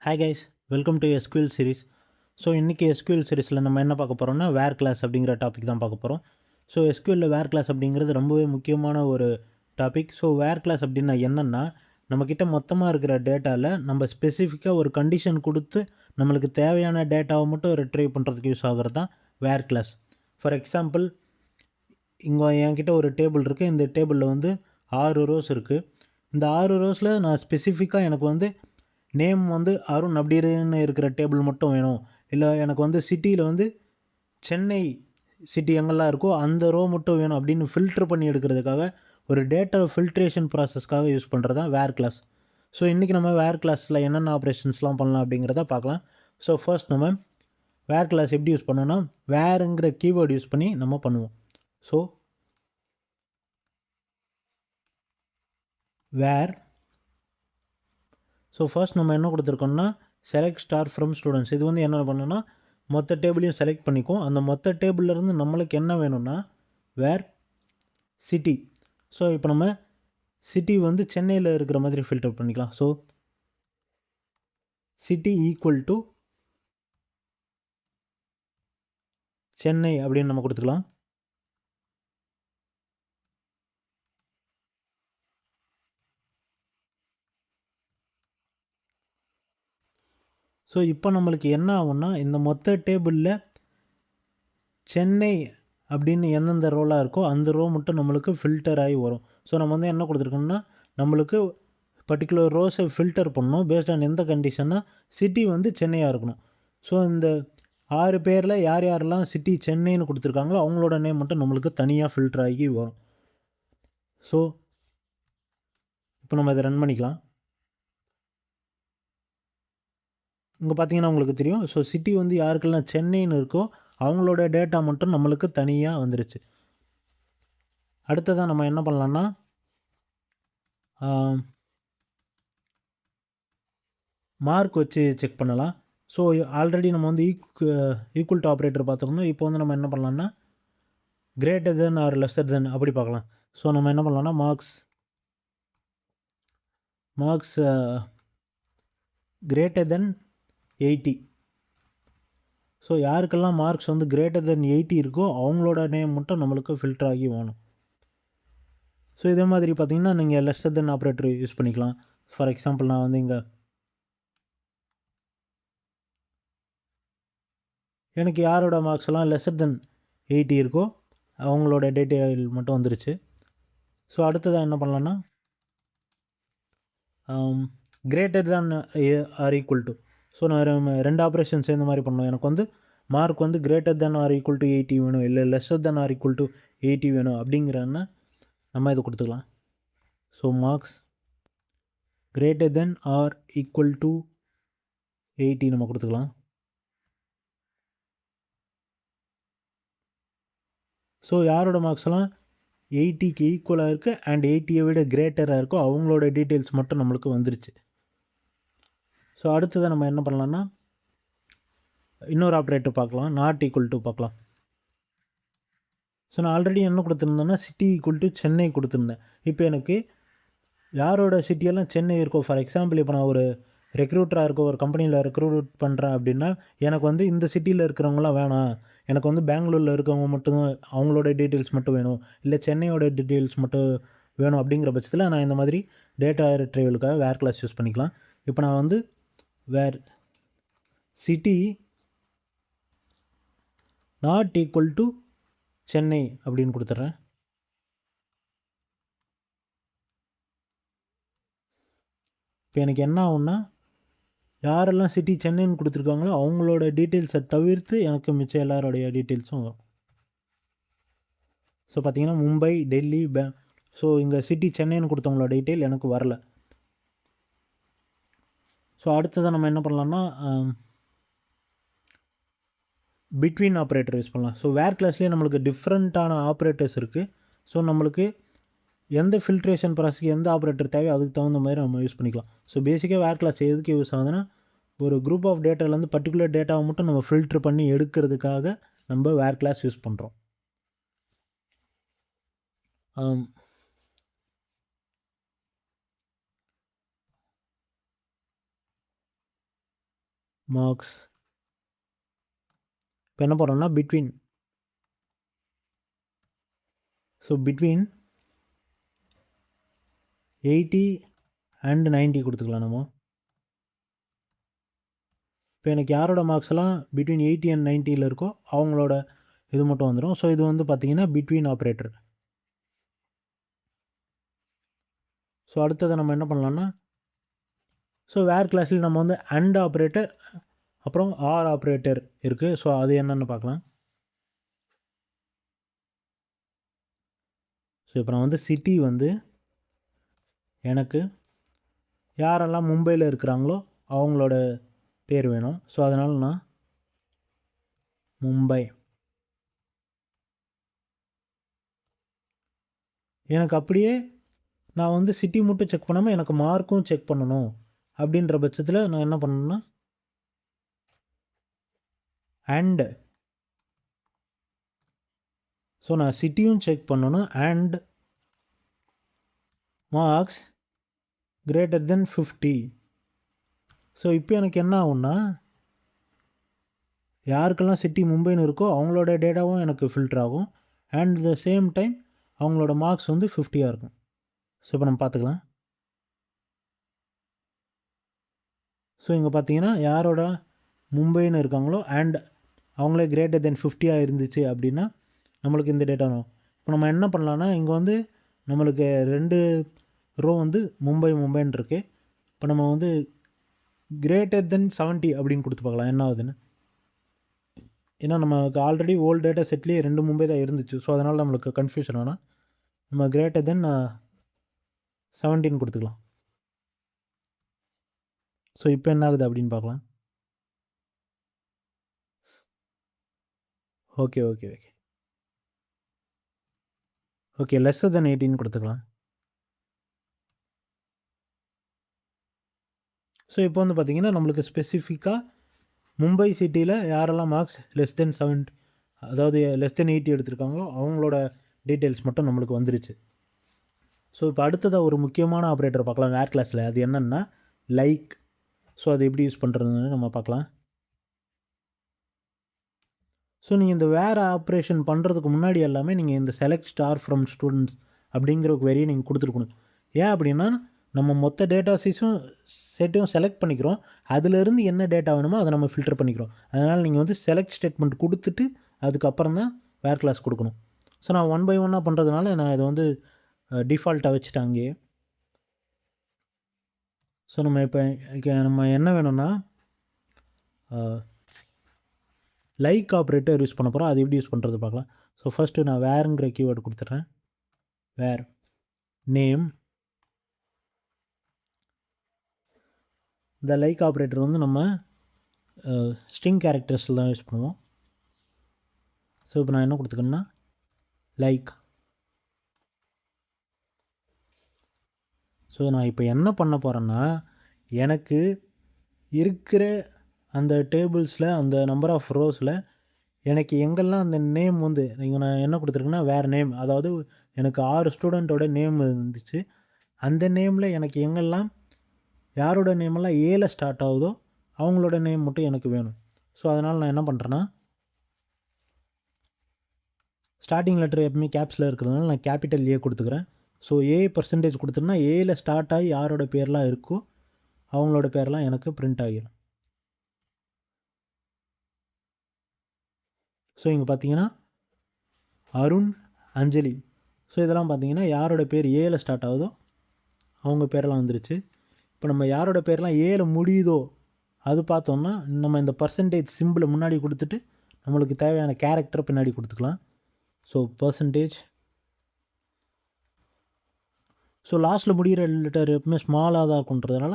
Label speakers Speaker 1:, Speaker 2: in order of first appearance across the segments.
Speaker 1: Hi guys, welcome to SQL series. So இன்றைக்கி SQL சீரிஸில் நம்ம என்ன பார்க்க போகிறோம்னா வேர் கிளாஸ் அப்படிங்கிற டாபிக் தான் பார்க்க போகிறோம். ஸோ எஸ்கியூஎல்ல வேர் கிளாஸ் அப்படிங்கிறது ரொம்பவே முக்கியமான ஒரு டாபிக். ஸோ வேர் கிளாஸ் அப்படின்னா என்னென்னா, நம்மக்கிட்ட மொத்தமாக இருக்கிற டேட்டாவில் நம்ம ஸ்பெசிஃபிக்காக ஒரு கண்டிஷன் கொடுத்து நம்மளுக்கு தேவையான டேட்டாவை மட்டும் ரிட்ரைவ் பண்ணுறதுக்கு யூஸ் ஆகிறது தான் வேர் கிளாஸ். ஃபார் எக்ஸாம்பிள், இங்கே என்கிட்ட ஒரு டேபிள் இருக்குது. இந்த டேபிளில் வந்து 6 ரோஸ் இருக்குது. இந்த 6 ரோஸில் நான் ஸ்பெசிஃபிக்காக எனக்கு வந்து நேம் வந்து அருண் அப்படின்னு இருக்கிற டேபிள் மட்டும் வேணும், இல்லை எனக்கு வந்து சிட்டியில் வந்து சென்னை சிட்டி எங்கெல்லாம் இருக்கோ அந்த ரோ மட்டும் வேணும் அப்படின்னு ஃபில்ட்ரு பண்ணி எடுக்கிறதுக்காக ஒரு டேட்டா ஃபில்ட்ரேஷன் ப்ராசஸ்க்காக யூஸ் பண்ணுறது தான் வேர் கிளாஸ். ஸோ இன்றைக்கி நம்ம வேர் கிளாஸில் என்னென்ன ஆப்ரேஷன்ஸ்லாம் பண்ணலாம் அப்படிங்கிறத பார்க்கலாம். ஸோ ஃபர்ஸ்ட் நம்ம வேர் கிளாஸ் எப்படி யூஸ் பண்ணோன்னா, வேருங்கிற கீவேர்டு யூஸ் பண்ணி நம்ம பண்ணுவோம். ஸோ வேர், ஸோ ஃபர்ஸ்ட் நம்ம என்ன கொடுத்துருக்கோம்னா செலக்ட் ஸ்டார் ஃப்ரம் ஸ்டூடெண்ட்ஸ். இது வந்து என்ன பண்ணோன்னா மொத்த டேபிளையும் செலக்ட் பண்ணிக்கும். அந்த மொத்த டேபிள்லேருந்து நம்மளுக்கு என்ன வேணும்னா வேர் சிட்டி. ஸோ இப்போ நம்ம சிட்டி வந்து சென்னையில் இருக்கிற மாதிரி ஃபில்டர் பண்ணிக்கலாம். So city equal to Chennai அப்படின்னு நம்ம கொடுத்துக்கலாம். ஸோ இப்போ நம்மளுக்கு என்ன ஆகும்னா, இந்த மொத்த டேபிளில் சென்னை அப்படின்னு எந்தெந்த ரோலாக இருக்கோ அந்த ரோ மட்டும் நம்மளுக்கு ஃபில்டர் ஆகி வரும். ஸோ நம்ம வந்து என்ன கொடுத்துருக்கோம்னா, நம்மளுக்கு பர்டிகுலர் ரோஸை ஃபில்டர் பண்ணணும் பேஸ்ட் ஆன் எந்த கண்டிஷன்னா சிட்டி வந்து சென்னையாக இருக்கணும். ஸோ இந்த 6 பேரில் யார் யாரெல்லாம் சிட்டி சென்னைன்னு கொடுத்துருக்காங்களோ அவங்களோட நேம் மட்டும் நம்மளுக்கு தனியாக ஃபில்டர் ஆகி வரும். ஸோ இப்போ நம்ம இதை ரன் பண்ணிக்கலாம். இங்கே பார்த்தீங்கன்னா உங்களுக்கு தெரியும். ஸோ சிட்டி வந்து யாருக்கெல்லாம் சென்னைன்னு இருக்கோ அவங்களோட டேட்டா மட்டும் நம்மளுக்கு தனியாக வந்துருச்சு. அடுத்ததாக நம்ம என்ன பண்ணலான்னா, மார்க் வச்சு செக் பண்ணலாம். ஸோ ஆல்ரெடி நம்ம வந்து ஈக்குவல் டு ஆப்ரேட்டர் பார்த்துருந்தோம். இப்போ வந்து நம்ம என்ன பண்ணலான்னா greater than or lesser than அப்படி பார்க்கலாம். ஸோ நம்ம என்ன பண்ணலான்னா மார்க்ஸ் கிரேட்டர் தென் 80. ஸோ யாருக்கெல்லாம் மார்க்ஸ் வந்து கிரேட்டர் தென் 80 இருக்கோ அவங்களோட நேம் மட்டும் நம்மளுக்கு ஃபில்டர் ஆகி வேணும். ஸோ இதே மாதிரி பார்த்தீங்கன்னா நீங்கள் லெஸ்ஸர் தென் ஆப்ரேட்டர் யூஸ் பண்ணிக்கலாம். ஃபார் எக்ஸாம்பிள், நான் வந்து இங்கே எனக்கு யாரோட மார்க்ஸ் எல்லாம் லெஸ்ஸர் தென் 80 இருக்கோ அவங்களோட டீட்டெயில் மட்டும் வந்துருச்சு. ஸோ அடுத்ததாக என்ன பண்ணலான்னா greater than or equal to. So நான் 2 ஆப்ரேஷன் சேர்ந்த மாதிரி பண்ணணும். எனக்கு வந்து மார்க் வந்து greater than or equal to 80 வேணும், இல்லை lesser than or equal to 80 வேணும் அப்படிங்கிறன்னா நம்ம இதை கொடுத்துக்கலாம். So marks greater than or equal to 80 நம்ம கொடுத்துக்கலாம். ஸோ யாரோட மார்க்ஸ்லாம் 80க்கு ஈக்குவலாக இருக்குது அண்ட் 80யை விட கிரேட்டராக இருக்கோ அவங்களோட டீட்டெயில்ஸ் மட்டும் நம்மளுக்கு வந்துருச்சு. ஸோ அடுத்ததை நம்ம என்ன பண்ணலான்னா இன்னொரு ஆப்ரேட்டர் பார்க்கலாம், நாட் ஈக்குவல் டு பார்க்கலாம். ஸோ நான் ஆல்ரெடி என்ன கொடுத்துருந்தேன்னா சிட்டி ஈக்குவல் டு சென்னை கொடுத்துருந்தேன். இப்போ எனக்கு யாரோட சிட்டியெல்லாம் சென்னை இருக்கோ, ஃபார் எக்ஸாம்பிள் இப்போ நான் ஒரு ரெக்ரூட்டராக இருக்கோ, ஒரு கம்பெனியில் ரெக்ரூட் பண்ணுறேன் அப்படின்னா எனக்கு வந்து இந்த சிட்டியில் இருக்கிறவங்களாம் வேணாம், எனக்கு வந்து பெங்களூரில் இருக்கவங்க மட்டும் அவங்களோட டீட்டெயில்ஸ் மட்டும் வேணும், இல்லை சென்னையோட டீட்டெயில்ஸ் மட்டும் வேணும் அப்படிங்கிற பட்சத்தில் நான் இந்த மாதிரி டேட்டா ரிட்ரைவலுக்காக வேர் கிளாஸ் யூஸ் பண்ணிக்கலாம். இப்போ நான் வந்து where city not equal to Chennai அப்படின்னு கொடுத்துட்றேன். இப்போ எனக்கு என்ன ஆகும்னா, யாரெல்லாம் சிட்டி சென்னைன்னு கொடுத்துருக்காங்களோ அவங்களோட டீட்டெயில்ஸை தவிர்த்து எனக்கு மிச்சம் எல்லாரோடைய டீட்டெயில்ஸும் வரும். ஸோ பார்த்தீங்கன்னா மும்பை, டெல்லி, ஸோ இங்கே சிட்டி சென்னைன்னு கொடுத்தவங்களோட டீட்டெயில் எனக்கு வரல. ஸோ அடுத்ததான் நம்ம என்ன பண்ணலான்னா பிட்வீன் ஆப்ரேட்டர் யூஸ் பண்ணலாம். ஸோ வேர் கிளாஸ்லேயே நம்மளுக்கு டிஃப்ரெண்ட்டான ஆப்ரேட்டர்ஸ் இருக்குது. ஸோ நம்மளுக்கு எந்த ஃபில்ட்ரேஷன் ப்ராசஸ்க்கு எந்த ஆப்ரேட்டர் தேவையோ அதுக்கு தகுந்த மாதிரி நம்ம யூஸ் பண்ணிக்கலாம். ஸோ பேசிக்காக வேர் கிளாஸ் எதுக்கு யூஸ் ஆகுதுன்னா, ஒரு குரூப் ஆஃப் டேட்டாலேருந்து பர்டிகுலர் டேட்டாவை மட்டும் நம்ம ஃபில்ட்ரு பண்ணி எடுக்கிறதுக்காக நம்ம வேர் கிளாஸ் யூஸ் பண்ணுறோம். மார்க்ஸ். இப்போ என்ன பண்ணுறோம்னா பிட்வீன். ஸோ பிட்வீன் 80 and 90 கொடுத்துக்கலாம் நம்ம. இப்போ எனக்கு யாரோட மார்க்ஸ்லாம் பிட்வீன் 80 and 90 இருக்கோ அவங்களோட இது மட்டும் வந்துடும். ஸோ இது வந்து பார்த்திங்கன்னா பிட்வீன் ஆப்ரேட்டர். ஸோ அடுத்ததை நம்ம என்ன பண்ணலான்னா, ஸோ வேர் கிளாஸில் நம்ம வந்து அண்ட் ஆப்ரேட்டர் அப்புறம் ஆர் ஆப்ரேட்டர் இருக்குது. ஸோ அது என்னென்னு பார்க்கலாம். ஸோ இப்போ நான் வந்து சிட்டி வந்து எனக்கு யாரெல்லாம் மும்பையில் இருக்கிறாங்களோ அவங்களோட பேர் வேணும். ஸோ அதனால் நான் மும்பை. எனக்கு அப்படியே நான் வந்து சிட்டி மட்டும் செக் பண்ணாமல் எனக்கு மார்க்கும் செக் பண்ணணும் அப்படின்ற பட்சத்தில் நான் என்ன பண்ணணுன்னா அண்ட். ஸோ நான் சிட்டியும் செக் பண்ணணும் and marks greater than 50. So இப்போ எனக்கு என்ன ஆகும்னா யாருக்கெல்லாம் சிட்டி மும்பைன்னு இருக்கோ அவங்களோட டேட்டாவும் எனக்கு ஃபில்டர் ஆகும் அண்ட் த சேம் டைம் அவங்களோட மார்க்ஸ் வந்து 50 இருக்கும். ஸோ இப்போ நம்ம பார்த்துக்கலாம். ஸோ இங்கே பார்த்தீங்கன்னா யாரோட மும்பைன்னு இருக்காங்களோ அண்ட் அவங்களே கிரேட்டர் தென் 50 இருந்துச்சு அப்படின்னா நம்மளுக்கு இந்த டேட்டா வரும். இப்போ நம்ம என்ன பண்ணலான்னா இங்கே வந்து நம்மளுக்கு 2 ரோ வந்து மும்பைன்னு இருக்குது. இப்போ நம்ம வந்து கிரேட்டர் தென் 70 அப்படின்னு கொடுத்து பார்க்கலாம் என்ன ஆகுதுன்னு. ஏன்னா நமக்கு ஆல்ரெடி ஓல்டு டேட்டா செட்லேயே 2 மும்பை தான் இருந்துச்சு. ஸோ அதனால் நம்மளுக்கு கன்ஃபியூஷன் ஆனால் நம்ம கிரேட்டர் தென் 17 கொடுத்துக்கலாம். ஸோ இப்போ என்ன ஆகுது அப்படின்னு பார்க்கலாம். Okay okay okay okay lesser தென் 18 கொடுத்துக்கலாம். ஸோ இப்போ வந்து பார்த்திங்கன்னா நம்மளுக்கு ஸ்பெசிஃபிக்காக மும்பை சிட்டியில் யாரெல்லாம் மார்க்ஸ் லெஸ் தென் 70 அதாவது லெஸ் தென் 80 எடுத்திருக்காங்களோ அவங்களோட டீட்டெயில்ஸ் மட்டும் நம்மளுக்கு வந்துருச்சு. ஸோ இப்போ அடுத்ததாக ஒரு முக்கியமான ஆப்ரேட்டர் பார்க்கலாம் வேர் கிளாஸில். அது என்னென்னா லைக். ஸோ அது எப்படி யூஸ் பண்ணுறதுன்னு நம்ம பார்க்கலாம். ஸோ நீங்கள் இந்த வேர் ஆப்ரேஷன் பண்ணுறதுக்கு முன்னாடி எல்லாமே நீங்கள் இந்த செலக்ட் ஸ்டார் ஃப்ரம் ஸ்டூடெண்ட்ஸ் அப்படிங்கிற வெரியை நீங்கள் கொடுத்துருக்கணும். ஏன் அப்படின்னா நம்ம மொத்த டேட்டா செட்டையும் செலக்ட் பண்ணிக்கிறோம். அதிலேருந்து என்ன டேட்டா வேணுமோ அதை நம்ம ஃபில்டர் பண்ணிக்கிறோம். அதனால் நீங்கள் வந்து செலக்ட் ஸ்டேட்மெண்ட் கொடுத்துட்டு அதுக்கப்புறம் தான் வேர் கிளாஸ் கொடுக்கணும். ஸோ நான் 1 by 1 பண்ணுறதுனால நான் இதை வந்து டிஃபால்ட்டாக வச்சுட்டேன் அங்கேயே. ஸோ நம்ம இப்போ நம்ம என்ன வேணும்னா லைக் ஆப்ரேட்டர் யூஸ் பண்ண போகிறோம். அது எப்படி யூஸ் பண்ணுறது பார்க்கலாம். ஸோ ஃபஸ்ட்டு நான் வேருங்கிற கீவேர்டு கொடுத்துட்றேன். வேர் நேம். இந்த லைக் ஆப்ரேட்டர் வந்து நம்ம ஸ்ட்ரிங் கேரக்டர்ஸில் தான் யூஸ் பண்ணுவோம். ஸோ இப்போ நான் என்ன கொடுத்துக்கேன்னா லைக். ஸோ நான் இப்போ என்ன பண்ண போகிறேன்னா எனக்கு இருக்கிற அந்த டேபிள்ஸில் அந்த நம்பர் ஆஃப் ரோஸில் எனக்கு எங்கெல்லாம் அந்த நேம் வந்து நீங்கள் நான் என்ன கொடுத்துருக்கேன்னா வேறு நேம், அதாவது எனக்கு 6 ஸ்டூடெண்ட்டோட நேம் இருந்துச்சு. அந்த நேமில் எனக்கு எங்கெல்லாம் யாரோட நேமெல்லாம் ஏல ஸ்டார்ட் ஆகுதோ அவங்களோட நேம் மட்டும் எனக்கு வேணும். ஸோ அதனால் நான் என்ன பண்ணுறேன்னா ஸ்டார்டிங் லெட்டர் எப்பவுமே கேப்ஸில் இருக்கிறதுனால நான் கேபிட்டல் ஏ கொடுத்துக்கிறேன். ஸோ ஏ பர்சன்டேஜ் கொடுத்துருன்னா ஏல ஸ்டார்ட் ஆகி யாரோட பேர்லாம் இருக்கோ அவங்களோட பேர்லாம் எனக்கு பிரிண்ட் ஆகிடும். ஸோ இங்கே பார்த்தீங்கன்னா அருண், அஞ்சலி. ஸோ இதெல்லாம் பார்த்தீங்கன்னா யாரோட பேர் ஏல ஸ்டார்ட் ஆகுதோ அவங்க பேரெல்லாம் வந்துருச்சு. இப்போ நம்ம யாரோட பேர்லாம் ஏல முடியுதோ அது பார்த்தோம்னா நம்ம இந்த பர்சன்டேஜ் சிம்பிளை முன்னாடி கொடுத்துட்டு நம்மளுக்கு தேவையான கேரக்டரை பின்னாடி கொடுத்துக்கலாம். So percentage. ஸோ லாஸ்ட்டில் முடிகிற லெட்டர் எப்பவுமே ஸ்மாலாக தான் இருக்குன்றதுனால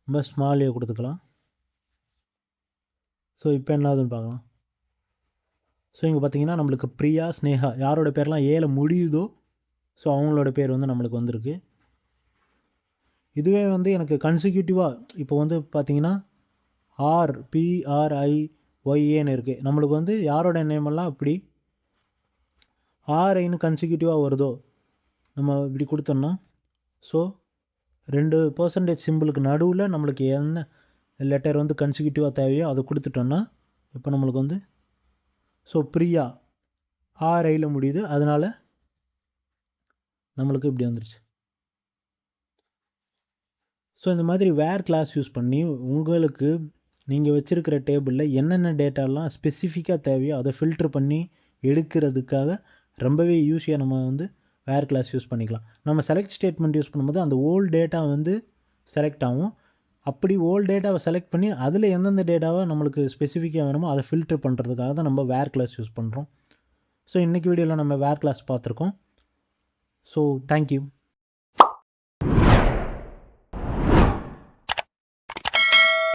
Speaker 1: நம்ம ஸ்மாலே கொடுத்துக்கலாம். ஸோ இப்போ என்ன ஆகுதுன்னு பார்க்கலாம். ஸோ இங்கே பார்த்தீங்கன்னா நம்மளுக்கு பிரியா, ஸ்னேகா யாரோட பேர்லாம் ஏல முடியுதோ ஸோ அவங்களோட பேர் வந்து நம்மளுக்கு வந்திருக்கு. இதுவே வந்து எனக்கு கன்சிக்யூட்டிவாக இப்போ வந்து பார்த்திங்கன்னா RPRIYAன்னு இருக்குது. நம்மளுக்கு வந்து யாரோட நேமெல்லாம் இப்படி RIன்னு கன்சிக்யூட்டிவாக வருதோ நம்ம இப்படி கொடுத்தோம்னா ஸோ 2 பர்சன்டேஜ் சிம்பிளுக்கு நடுவில் நம்மளுக்கு என்ன லெட்டர் வந்து கன்சிக்யூட்டிவாக தேவையோ அதை கொடுத்துட்டோன்னா இப்போ நம்மளுக்கு வந்து ஸோ பிரியா ஆர்ஐயில் முடியுது, அதனால் நம்மளுக்கு இப்படி வந்துருச்சு. ஸோ இந்த மாதிரி வேர் கிளாஸ் யூஸ் பண்ணி உங்களுக்கு நீங்கள் வச்சுருக்கிற டேபிளில் என்னென்ன டேட்டாலாம் ஸ்பெசிஃபிக்காக தேவையோ அதை ஃபில்ட்ரு பண்ணி எடுக்கிறதுக்காக ரொம்பவே ஈஸியாக நம்ம வந்து வேர் கிளாஸ் யூஸ் பண்ணிக்கலாம். நம்ம செலக்ட் ஸ்டேட்மெண்ட் யூஸ் பண்ணும்போது அந்த ஓல்டு டேட்டா வந்து செலக்ட் ஆகும். அப்படி ஓல்டு டேட்டாவை செலக்ட் பண்ணி அதில் எந்தெந்த டேட்டாவை நம்மளுக்கு ஸ்பெசிஃபிக்காக வேணுமோ அதை ஃபில்ட்ரு பண்ணுறதுக்காக தான் நம்ம வேர் கிளாஸ் யூஸ் பண்ணுறோம். ஸோ இன்றைக்கி வீடியோவில் நம்ம வேர் கிளாஸ் பார்த்துருக்கோம். So thank you.